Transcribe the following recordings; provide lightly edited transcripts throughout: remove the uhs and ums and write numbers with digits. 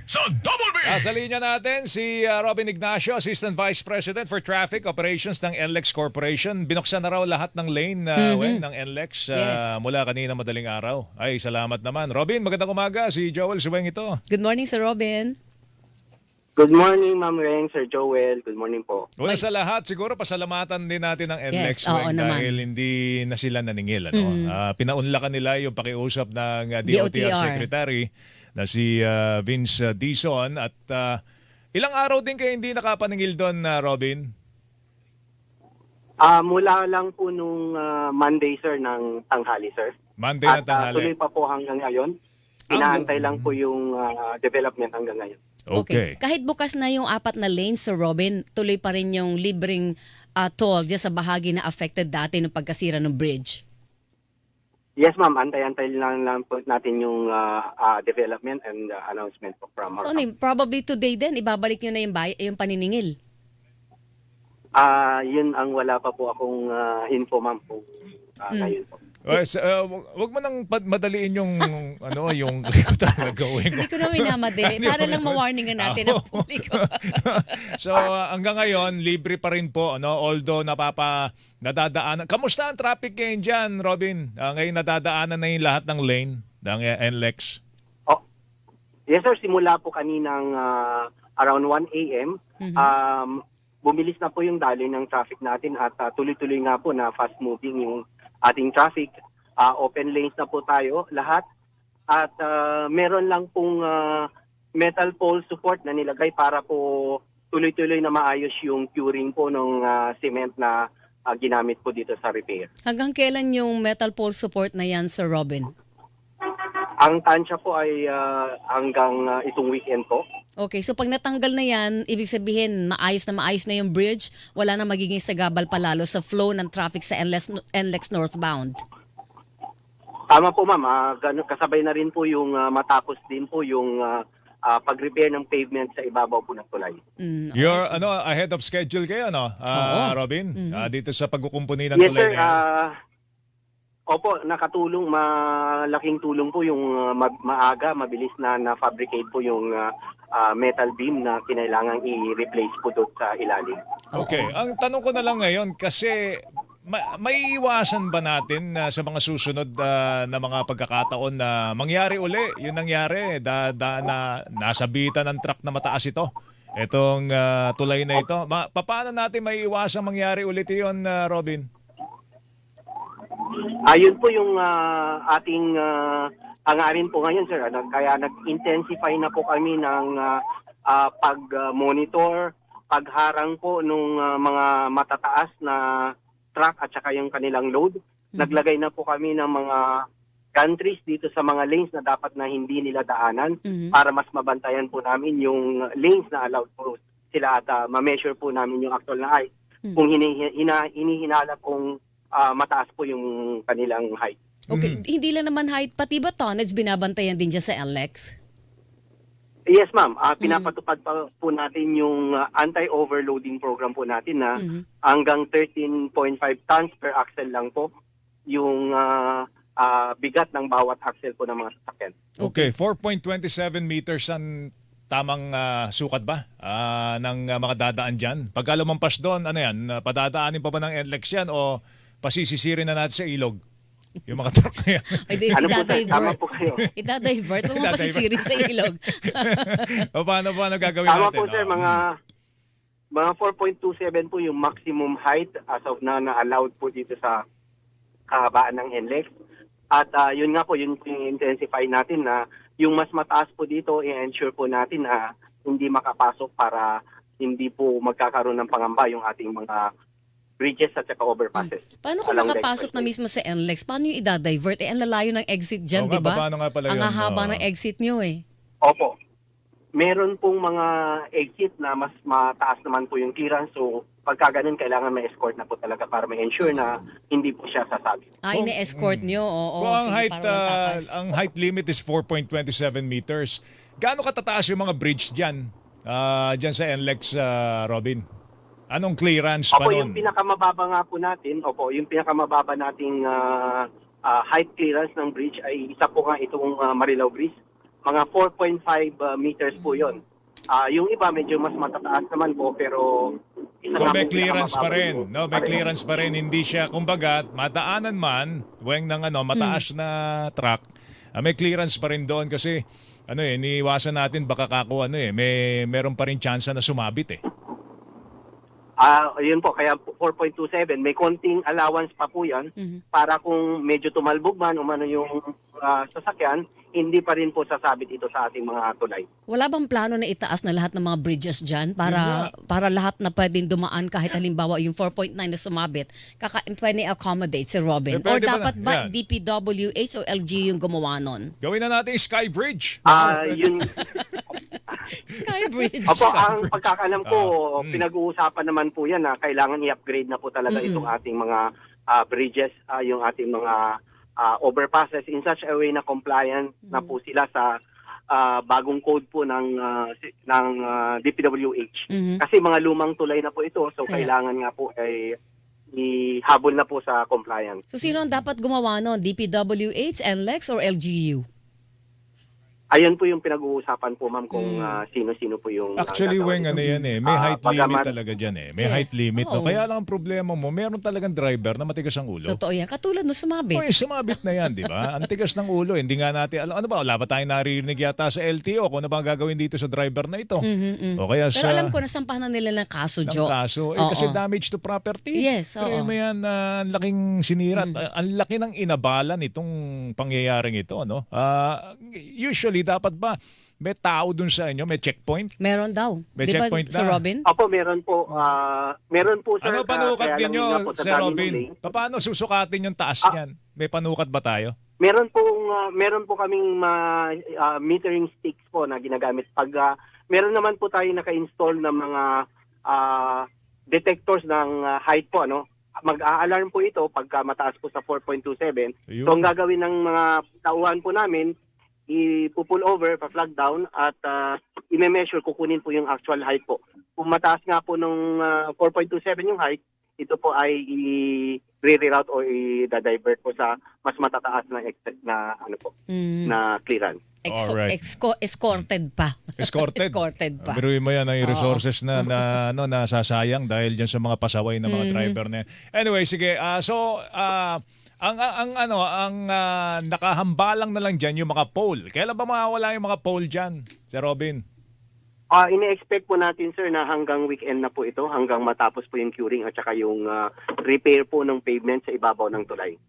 sa Double B! Nasa linya natin si Robin Ignacio, Assistant Vice President for Traffic Operations ng NLEX Corporation. Binuksan na raw lahat ng lane ng NLEX Yes. mula kanina madaling araw. Ay, salamat naman. Robin, magandang umaga. Si Joel Suweng ito. Good morning, Sir Robin. Good morning, Ma'am Reng, Sir Joel. Good morning po. Una sa lahat, siguro pasalamatan din natin ng NLEX Yes, oo Suweng naman. dahil hindi na sila naningil. Ano? Pinaunlakan nila yung pakiusap ng DOTR DOTR. Secretary na si Vince Dizon at ilang araw din kayo hindi nakapaningil doon, Robin? Mula lang po nung Monday, sir, ng tanghali, sir. Monday na At tanghali. tuloy pa po hanggang ngayon. Inaantay lang po yung development hanggang ngayon. Okay. Kahit bukas na yung 4 na lanes, Sir Robin, tuloy pa rin yung libreng toll dyan sa bahagi na affected dati ng pagkasira ng bridge. Yes, ma'am. Antay-antay lang po natin yung development and announcement po from So, our probably today din, ibabalik nyo na yung paniningil. Yun ang wala pa po akong info, ma'am, po ngayon po. Wag mo nang madaliin yung yung kalimutan na gawin mo. Hindi ko na minamadali. Para lang ma-warningan natin ang publiko. So hanggang ngayon libre pa rin po although nadadaanan. Kamusta ang traffic ngayon diyan, Robin? Ngayon nadadaanan na yung lahat ng lane ng NLEX. Oh. Yes, sir. Simula po kaninang around 1 a.m. Bumilis na po yung daloy ng traffic natin at tuloy-tuloy nga po na fast-moving yung ating traffic. Open lanes na po tayo lahat. At meron lang pong metal pole support na nilagay para po tuloy-tuloy na maayos yung curing po ng cement na ginamit po dito sa repair. Hanggang kailan yung metal pole support na yan, Sir Robin? Ang tansya po ay hanggang itong weekend po. Okay, so pag natanggal na yan, ibig sabihin maayos na yung bridge, wala na magiging sagabal palalo sa flow ng traffic sa NLEX northbound. Tama po, ma'am. Kasabay na rin po yung matapos din po yung pag-repair ng pavement sa ibabaw po ng tulay. You're ahead of schedule kayo Oo. Robin? Dito sa pagkukumpuni ng Yes, tulay sir. na yan. Opo, nakatulong. Malaking tulong po yung maaga, mabilis na fabricate po yung metal beam na kinailangan i-replace po doon sa ilalim. Okay, ang tanong ko na lang ngayon kasi may iwasan ba natin sa mga susunod na mga pagkakataon na mangyari uli? Yun nangyari na nasabitan ng truck na mataas ito. Itong tulay na ito. Paano natin may iwasan mangyari ulit yun, Robin? Ayun po yung ating hangarin po ngayon, sir. Kaya nag-intensify na po kami ng pag-monitor, pagharang po nung mga matataas na truck at saka yung kanilang load. Naglagay na po kami ng mga gantries dito sa mga lanes na dapat na hindi nila daanan para mas mabantayan po namin yung lanes na allowed po sila at ma-measure po namin yung actual na height. Kung hinihinala kung mataas po yung kanilang height. Okay, hindi lang naman height, pati ba tonnage binabantayan din dyan sa NLEX? Yes, ma'am. Pinapatupad pa po natin yung anti-overloading program po natin na hanggang 13.5 tons per axle lang po yung bigat ng bawat axle po ng mga sasakyan. Okay, 4.27 meters ang tamang sukat ba ng mga dadaan dyan? Pagka lumampas doon, padadaanin pa ba ng NLEX yan o pasisisirin na natin sa ilog? Yung mga truck na yan. Tama po kayo. Itadivert. Huwag mo pasisirin sa ilog. Paano gagawin Tama natin? po, sir. Mga 4.27 po yung maximum height as of now na allowed po dito sa kahabaan ng NLEX. At yun nga po, yun intensify natin na yung mas mataas po dito, i-ensure po natin na hindi makapasok para hindi po magkakaroon ng pangamba yung ating mga bridges at saka overpasses. Paano kung along the nakapasok na expressway. mismo sa NLEX? Paano yung idadivert? Ang lalayo ng exit dyan, Oo nga, di ba? paano nga pala Ang yun? hahaba Oo. ng exit nyo eh. Opo. Meron pong mga exit na mas mataas naman po yung clearance. So, pagka ganun, kailangan may escort na po talaga para ma-ensure na hindi po siya sasabi. Ine-escort nyo. Oo, Kung ang sige, height, para matakas. ang height limit is 4.27 meters. Gaano katataas yung mga bridge dyan? Dyan sa NLEX, Robin? Anong clearance pa Opo, nun? yung pinakamababa nga po natin, yung pinakamababa nating height clearance ng bridge ay isa po nga itong Marilao Bridge mga 4.5 meters po yon. Yung iba medyo mas matataas naman po, pero So na may po clearance pa pinakamababa rin, po. no? May clearance pa rin, hindi siya kumbaga madaanan man weng ng mataas na truck. May clearance pa rin doon kasi iniiwasan natin baka meron pa rin chance na sumabit eh. Yun po, kaya 4.27, may konting allowance pa po yan para kung medyo tumalbog man umano yung sasakyan, hindi pa rin po sasabit ito sa ating mga tulay. Wala bang plano na itaas na lahat ng mga bridges dyan para lahat na pwedeng dumaan kahit halimbawa yung 4.9 na sumabit, pwede accommodate si Robin? Eh, Or pwede ba dapat na? ba Yan. DPWH o LG yung gumawa nun? Gawin na natin yung Sky Bridge. Yun, Skybridge. opo, ang pagkakalam ko, mm. pinag-uusapan naman po yan na kailangan i-upgrade na po talaga itong ating mga bridges, yung ating mga overpasses in such a way na compliant na po sila sa bagong code po ng DPWH. Kasi mga lumang tulay na po ito, so kailangan nga po ay ihabol na po sa compliance. So sino ang dapat gumawa nun? DPWH, NLEX, or LGU? Ayun po yung pinag-uusapan po, ma'am, kung sino-sino po yung... Actually, Weng, yan eh. May height limit bagamat- talaga dyan eh. Yes. May height limit. No? Oo. Kaya lang ang problema mo, meron talagang driver na matigas ang ulo. Totoo yan. Katulad no sumabit. Sumabit na yan, di ba? Ang tigas ng ulo. Hindi nga natin, ano ba, wala ba tayong naririnig yata sa LTO kung ano ba ang gagawin dito sa driver na ito? O kaya Pero sa... alam ko, nasampahan na nila ng kaso, ng Jo. kaso. Oo. Kasi damage to property. Yes, oo. Pero may yan, ang laking sinira. Ang laki ng inabala nitong pangyayaring ito. No? Usually, dapat ba may tao dun sa inyo? May checkpoint? Meron daw. May Di ba, checkpoint Sir na. Robin? Opo, meron po. Meron po, sir. Ano panukat kaya lang ninyo, nga po, sa Sir dami ng Robin? lane. Paano susukatin yung taas niyan? May panukat ba tayo? Meron po kaming metering sticks po na ginagamit pag meron naman po tayo naka-install ng mga detectors ng height po, ano. Mag-a-alarm po ito pagka mataas po sa 4.27. Ayun. So ang gagawin ng mga tauhan po namin, ipo-pull over, pa-flag down at i-measure, kukunin po yung actual height po. Kung mataas nga po nung 4.27 yung height, ito po ay i-reroute o i-divert po sa mas matataas na na clearance. Alright. Escorted pa. Escorted? Escorted pa. Biruin mo yan ang resources na nasasayang dahil dyan sa mga pasaway ng mga driver na yan. Anyway, sige. Ang nakahambalang na lang dyan yung mga pole. Kailan ba mawawala yung mga pole dyan, Sir Robin? Ine-expect po natin, sir, na hanggang weekend na po ito, hanggang matapos po yung curing at saka yung repair po ng pavement sa ibabaw ng tulay.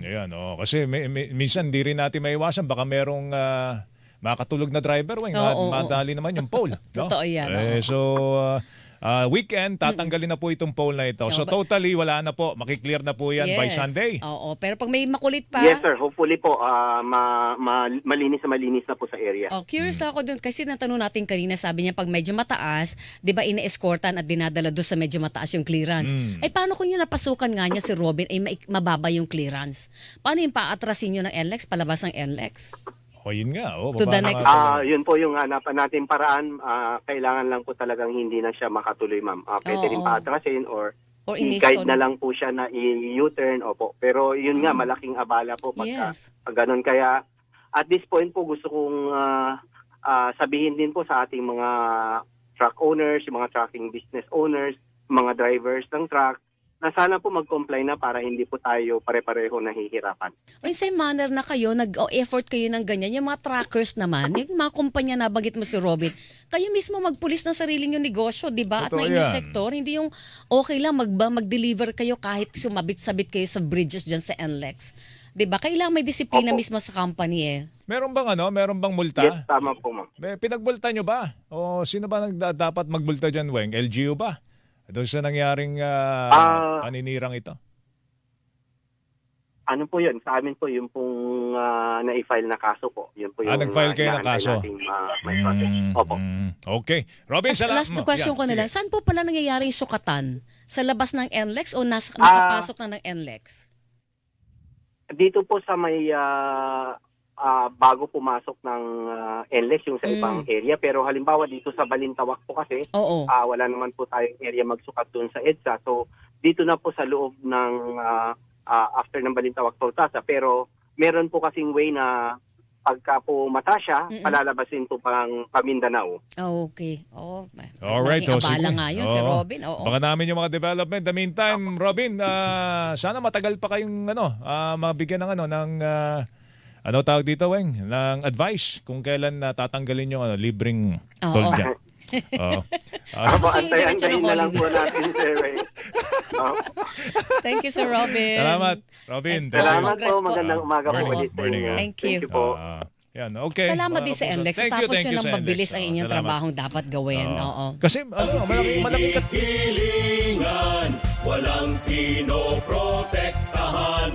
Ayan, kasi minsan di rin natin maiwasan. Baka merong makatulog na driver. Madali naman yung pole. No? Totoo yan. So, weekend, tatanggalin na po itong pole na ito. So, totally, wala na po. Makiklear na po yan by Sunday. Oo, pero pag may makulit pa... Yes, sir. Hopefully po, malinis na po sa area. Curious lang ako dun kasi natanong natin kanina, sabi niya pag medyo mataas, di ba ine-escortan at dinadala doon sa medyo mataas yung clearance. Ay paano kung yung napasukan nga niya si Robin ay mababa yung clearance? Paano yung paatrasin nyo ng NLEX, palabas ng NLEX? Yun nga. To the next- Yun po yung hanapan natin paraan. Kailangan lang po talagang hindi na siya makatuloy, ma'am. Pwede rin paatrasin or i-guide na lang po siya na i-U-turn. Opo. Pero yun nga, malaking abala po pag ganun. Kaya at this point po gusto kong sabihin din po sa ating mga truck owners, yung mga trucking business owners, mga drivers ng truck, na sana po mag-comply na para hindi po tayo pare-pareho nahihirapan. O same manner na kayo, nag-effort kayo ng ganyan. Yung mga truckers naman, yung mga kumpanya na bagit mo si Robin, kayo mismo magpulis ng sarili yung negosyo, di ba? At Totoo na inyong yan. sektor, hindi yung okay lang mag-deliver kayo kahit sumabit-sabit kayo sa bridges dyan sa NLEX. Di ba? Kailangan may disiplina mismo sa company eh. Meron bang multa? Yes, tama po, ma'am. Pinagbulta nyo ba? O sino ba dapat magbulta dyan, Weng? LGU ba? Doon sa nangyaring paninirang ito? Ano po yun? Sa amin po, yung pong na-file na kaso po. Yun po yung nag-file kayo ng inaantay kaso? nating, may process. Opo. Okay. Robin, salamat. Last question ko na lang, sige. saan po pala nangyayari yung sukatan? Sa labas ng NLEX o nakapasok na ng NLEX? Dito po sa may bago pumasok ng NLEX yung sa ibang area. Pero halimbawa dito sa Balintawak po kasi, Oo. wala naman po tayong area magsukat doon sa EDSA. So dito na po sa loob ng after ng Balintawak Tortasa. Pero meron po kasing way na pagka po matasya, palalabasin po pang Pamindanao. Okay. Oh, Alright, malaking sige. abala nga yun si Oo. Robin. Oo. Baka namin yung mga development. The meantime, Robin, sana matagal pa kayong mabigyan ng ano tawag dito, Weng, ng advice kung kailan tatanggalin yung libreng Oo. toll dyan. Oo. Ako, Gusto yung diretso antay-antayin ng na lang Holy po natin, Sir Ray. Thank you, Sir Robin. Salamat, Robin. At Thank you. Salamat Congrats po. po. Magandang umaga po Morning, ulit sa morning, inyo. Thank you. po. Yan, okay. Salamat mga din sa kapuso. NLEX. Thank you, Tapos thank nyo you nang sa mabilis NLEX. ang inyong Salamat. trabahong dapat gawin. Oo. Kasi malaking Hilingan, walang pinoprotektahan.